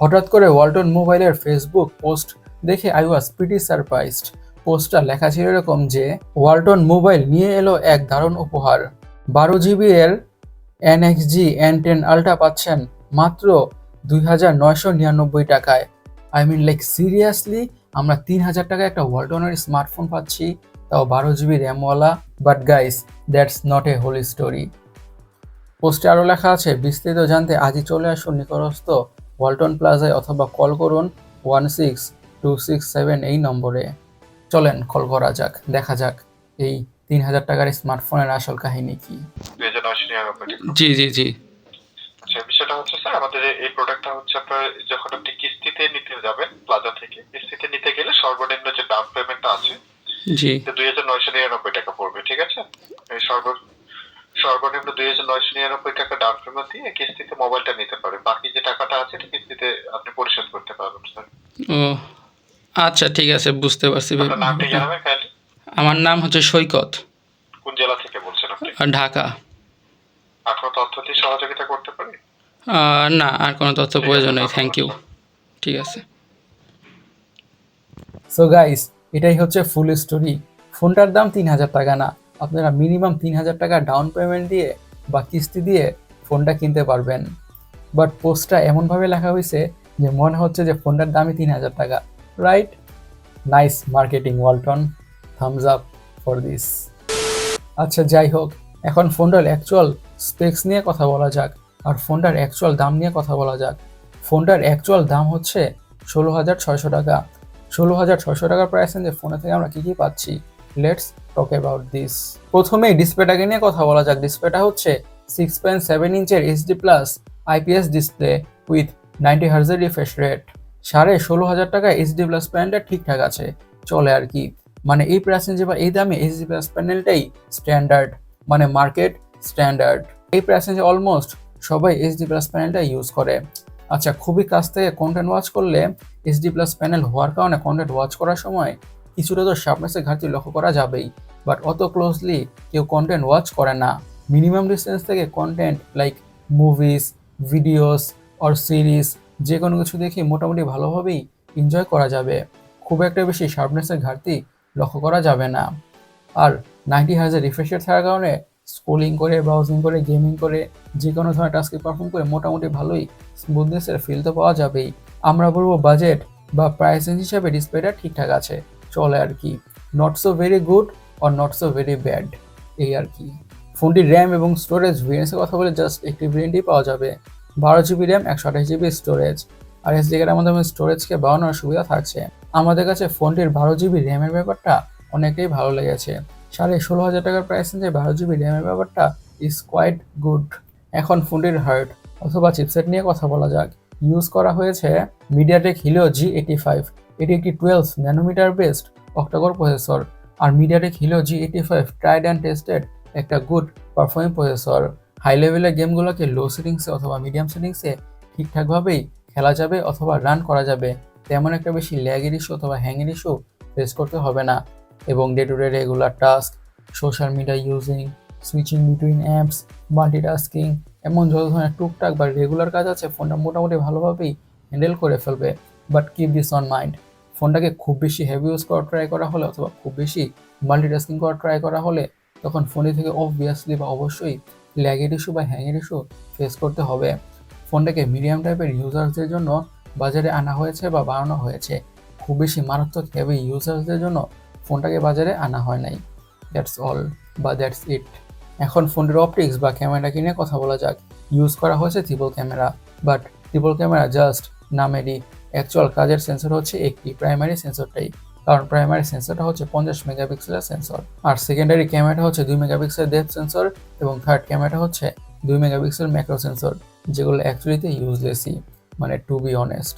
হঠাৎ করে ওয়ালটন মোবাইলের ফেসবুক পোস্ট দেখে আই ওয়াজ প্রিটি সারপ্রাইজড। পোস্টটা লেখা ছিল এরকম যে ওয়ালটন মোবাইল নিয়ে এলো এক দারুণ উপহার। 12 GB এর NXG N10 আলট্রা পাচ্ছেন মাত্র 2,999 টাকায়। আই মিন লাইক সিরিয়াসলি, আমরা 3,000 টাকায় একটা ওয়ালটনের স্মার্টফোন পাচ্ছি, তাও 12 GB র্যামওয়ালা। But guys, that's not a whole story. পোস্টে আরও লেখা আছে, বিস্তারিত জানতে আজই চলে আসুন নিকটস্থ ওয়ালটন প্লাজায় অথবা কল করুন 16267 এই নম্বরে। চলেন কল করা যাক, দেখা যাক এই 3,000 টাকার স্মার্টফোনের আসল কাহিনী কি। 2,999 টাকা। জি জি জি আচ্ছা, বিষয়টা হচ্ছে স্যার, আমাদের এই প্রোডাক্টটা হচ্ছে আপনার যখন আপনি কিস্তিতে নিতে যাবেন প্লাজা থেকে, কিস্তিতে নিতে গেলে সর্বনিম্ন যে ডাউন পেমেন্টটা আছে জি 2,999 টাকা পড়বে, ঠিক আছে? এই সর্বনিম্ন 2,999 টাকা ডাউন পেমেন্ট দিয়ে কিস্তিতে মোবাইলটা নিতে পারেন। বাকি যে টাকাটা আছে এটা কিস্তিতে আপনি পরিশোধ করতে পারবেন স্যার। ও আচ্ছা, ঠিক আছে, বুঝতে পারছি। আপনার নামটা জানাবেন কাইন্ডলি। আমার নাম হচ্ছে সৈকত, কোন জেলা থেকে বলছেন আপনি? ঢাকা। আর কোনো তথ্য দিয়ে সহযোগিতা করতে পারি? না, আর কোনো তথ্য ঠিক আছে, প্রয়োজন নেই, ধন্যবাদ, থ্যাংক ইউ। স্যার। ঠিক আছে। সো গাইস, এটাই হচ্ছে ফুল স্টোরি। ফোনটার দাম 3,000 টাকা না, আপনারা মিনিমাম 3,000 টাকা ডাউন পেমেন্ট দিয়ে বা কিস্তি দিয়ে ফোনটা কিনতে পারবেন। বাট পোস্টটা এমনভাবে লেখা হয়েছে যে মনে হচ্ছে যে ফোনটার দামই 3,000 টাকা, right? Nice marketing Walton, thumbs up for this. আচ্ছা যাই হোক, এখন ফোনটার অ্যাকচুয়াল স্পেক্স নিয়ে কথা বলা যাক, আর ফোনটার অ্যাকচুয়াল দাম নিয়ে কথা বলা যাক। ফোনটার অ্যাকচুয়াল দাম হচ্ছে 16,600 টাকা। 16,600 টাকার প্রাইস রেঞ্জে ফোনে থেকে আমরা কী কী পাচ্ছি, লেটস টক অ্যাবাউট দিস। প্রথমেই ডিসপ্লেটাকে নিয়ে কথা বলা যাক। ডিসপ্লেটা হচ্ছে 6.7 ইঞ্চের HD plus IPS display with 90 হার্জের রিফ্রেশ রেট। 16,500 টাকা HD প্লাস প্যানেলটা ঠিকঠাক আছে, চলে আর কি। মানে এই প্রাইস রেঞ্জে বা এই দামে HD প্লাস প্যানেলটাই স্ট্যান্ডার্ড, মানে মার্কেট স্ট্যান্ডার্ড। এই প্রাইস রেঞ্জে অলমোস্ট সবাই HD প্লাস প্যানেলটা ইউজ করে। আচ্ছা, খুবই কাছ থেকে কন্টেন্ট ওয়াচ করলে HD প্লাস প্যানেল হওয়ার কারণে কন্টেন্ট ওয়াচ করার সময় কিছুটা তো শার্পনেসের ঘাটতি লক্ষ্য করা যাবেই, বাট অত ক্লোজলি কেউ কন্টেন্ট ওয়াচ করে না। মিনিমাম ডিস্টেন্স থেকে content like movies, videos or series যে কোনো কিছু দেখে মোটামুটি ভালোভাবেই এনজয় করা যাবে। খুব একটা বেশি শার্পনেসের ঘাটতি লক্ষ্য করা যাবে না। আর 90 হার্জের রিফ্রেশ রেট থাকার কারণে স্ক্রোলিং করে, ব্রাউজিং করে, গেমিং করে, যে কোনো ধরনের টাস্কে পারফর্ম করে মোটামুটি ভালোই স্মুথনেসের ফিল তো পাওয়া যাবেই। আমরা বলবো বাজেট বা প্রাইস রেঞ্জ হিসাবে ডিসপ্লেটা ঠিকঠাক আছে, চলে আর কি। Not so very good or not so very bad, এই আর কি। ফোনটির র্যাম এবং স্টোরেজ ভেরিয়েন্সের কথা বলে জাস্ট একটি ভেরিয়েন্টই পাওয়া যাবে। 12 GB র্যাম, 128 GB স্টোরেজ। আর এসডি কার্ডের মাধ্যমে স্টোরেজকে বাড়ানোর সুবিধা থাকছে। আমাদের কাছে ফোনটির 12 GB র্যামের ব্যাপারটা অনেকটাই ভালো লেগেছে। 16,500 টাকার প্রাইস রেঞ্জে 12 GB র্যামের ব্যাপারটা ইজ কোয়াইট গুড। এখন ফোনটির হার্ড অথবা চিপসেট নিয়ে কথা বলা যাক। ইউজ করা হয়েছে মিডিয়াটেক হিলিও G85। এটি একটি 12 ন্যানোমিটার বেসড অক্টাকোর প্রসেসর। আর MediaTek Helio G85 tried and tested একটা গুড পারফর্মিং প্রসেসর। হাই লেভেলের গেমগুলোকে লো সেটিংসে অথবা মিডিয়াম সেটিংসে ঠিকঠাকভাবেই খেলা যাবে অথবা রান করা যাবে। তেমন একটা বেশি ল্যাগের ইস্যু অথবা হ্যাংয়ের ইস্যু ফেস করতে হবে না। এবং day to day regular task, social media using, switching between apps, multitasking, এমন যত ধরনের টুকটাক বা রেগুলার কাজ আছে ফোনটা মোটামুটি ভালোভাবেই হ্যান্ডেল করে ফেলবে। But keep this on mind, ফোনটাকে খুব বেশি হেভি ইউজ করা ট্রাই করা হলে অথবা খুব বেশি মাল্টিটাস্কিং করা ট্রাই করা হলে তখন ফোনটি থেকে অবভিয়াসলি বা অবশ্যই ল্যাগের ইস্যু বা হ্যাংয়ের ইস্যু ফেস করতে হবে। ফোনটাকে মিডিয়াম টাইপের ইউজার্সদের জন্য বাজারে আনা হয়েছে বা বানানো হয়েছে। খুব বেশি মারাত্মক হেভি ইউজার্সদের জন্য ফোনটাকে বাজারে আনা হয় নাই। দ্যাটস অল বা দ্যাটস ইট। এখন ফোনটির অপটিক্স বা ক্যামেরা কিনে কথা বলা যাক। ইউজ করা হয়েছে triple camera, but triple camera just নামেরই। অ্যাকচুয়াল কাজের সেন্সর হচ্ছে একটি, প্রাইমারি সেন্সরটাই। কারণ প্রাইমারি সেন্সরটা হচ্ছে 50 মেগাপিক্সেলের সেন্সর, আর সেকেন্ডারি ক্যামেরাটা হচ্ছে 2 মেগাপিক্সেল ডেপথ সেন্সর, এবং থার্ড ক্যামেরাটা হচ্ছে 2 মেগাপিক্সেল ম্যাক্রো সেন্সর, যেগুলো অ্যাকচুয়ালিতে ইউজলেসই, মানে টু বি অনেস্ট।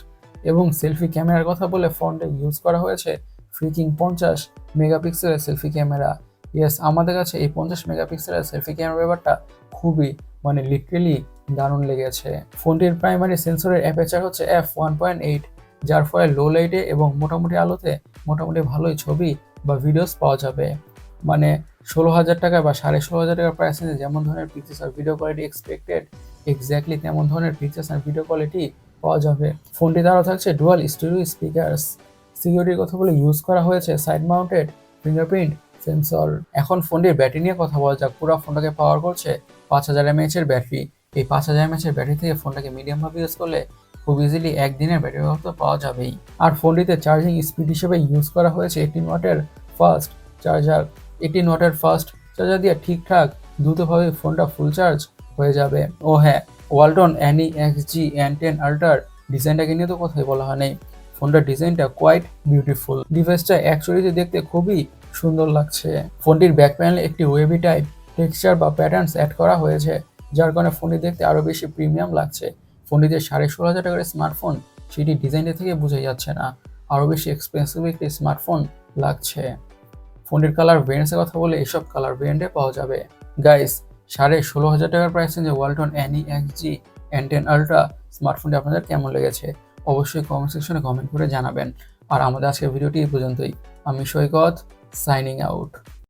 এবং সেলফি ক্যামেরার কথা বলে ফোনটা ইউজ করা হয়েছে ফ্রিকিং 50 মেগাপিক্সেলের সেলফি ক্যামেরা। ইয়েস, আমাদের কাছে এই 50 মেগাপিক্সেলের সেলফি ক্যামেরা ব্যাপারটা খুবই, মানে লিটারেলি দারুণ লেগেছে। ফোনটির প্রাইমারি সেন্সরের অ্যাপারচার হচ্ছে f1.8, যার ফলে লো লাইটে এবং মোটামুটি আলোতে মোটামুটি ভালোই ছবি বা ভিডিওস পাওয়া যাবে। মানে 16,000 টাকা বা 16,500 টাকার প্রাইস রেঞ্জে যেমন ধরনের পিকচার্স আর ভিডিও কোয়ালিটি এক্সপেক্টেড, এক্স্যাক্টলি তেমন ধরনের পিকচার্স আর ভিডিও কোয়ালিটি পাওয়া যাবে। ফোনটিতে আরও থাকছে ডুয়াল স্টিরিও স্পিকারস। সিকিউরিটির কথা বলে ইউজ করা হয়েছে সাইড মাউন্টেড ফিঙ্গারপ্রিন্ট সেন্সর। এখন ফোনটির ব্যাটারি নিয়ে কথা বলা যাক। পুরো ফোনটাকে পাওয়ার করছে 5000 mAh এর ব্যাটারি। এই 5000 mAh এর ব্যাটারি থেকে ফোনটাকে মিডিয়ামভাবে ইউজ করলে খুব ইজিলি একদিনের ব্যাটারি ব্যাকআপ তো পাওয়া যাবেই। আর ফোনটিতে চার্জিং স্পিড হিসেবে ইউজ করা হয়েছে 18 ওয়াটের ফাস্ট চার্জার। 18 ওয়াটের ফাস্ট চার্জার দিয়ে ঠিকঠাক দ্রুতভাবে ফোনটা ফুল চার্জ হয়ে যাবে। ও হ্যাঁ, ওয়ালটন NE-XG N10 আল্ট্রার ডিজাইনটাকে নিয়ে তো কথাই বলা হয় নাই। ফোনটার ডিজাইনটা কোয়াইট বিউটিফুল। ডিভাইসটা অ্যাকচুয়ালি দেখতে খুবই সুন্দর লাগছে। ফোনটির ব্যাক প্যানেলে একটি ওয়েবি টাইপ টেক্সচার বা প্যাটার্নস অ্যাড করা হয়েছে, যার কারণে ফোনটি দেখতে আরও বেশি প্রিমিয়াম লাগছে। ফোনটিতে 16,500 টাকার স্মার্টফোন, সেটি ডিজাইনটা থেকে বোঝা যাচ্ছে না, আরও বেশি এক্সপেন্সিভ একটি স্মার্টফোন লাগছে। ফোনটির কালার ভেরিয়েন্টসের কথা বলে এসব কালার ভেরিয়েন্টে পাওয়া যাবে। গাইস, 16,500 টাকার প্রাইস যে ওয়ালটন NE-XG N10 আল্ট্রা স্মার্টফোনটি আপনাদের কেমন লেগেছে অবশ্যই কমেন্ট সেকশনে কমেন্ট করে জানাবেন। আর আমাদের আজকের ভিডিওটি এই পর্যন্তই। আমি সৈকত, সাইনিং আউট।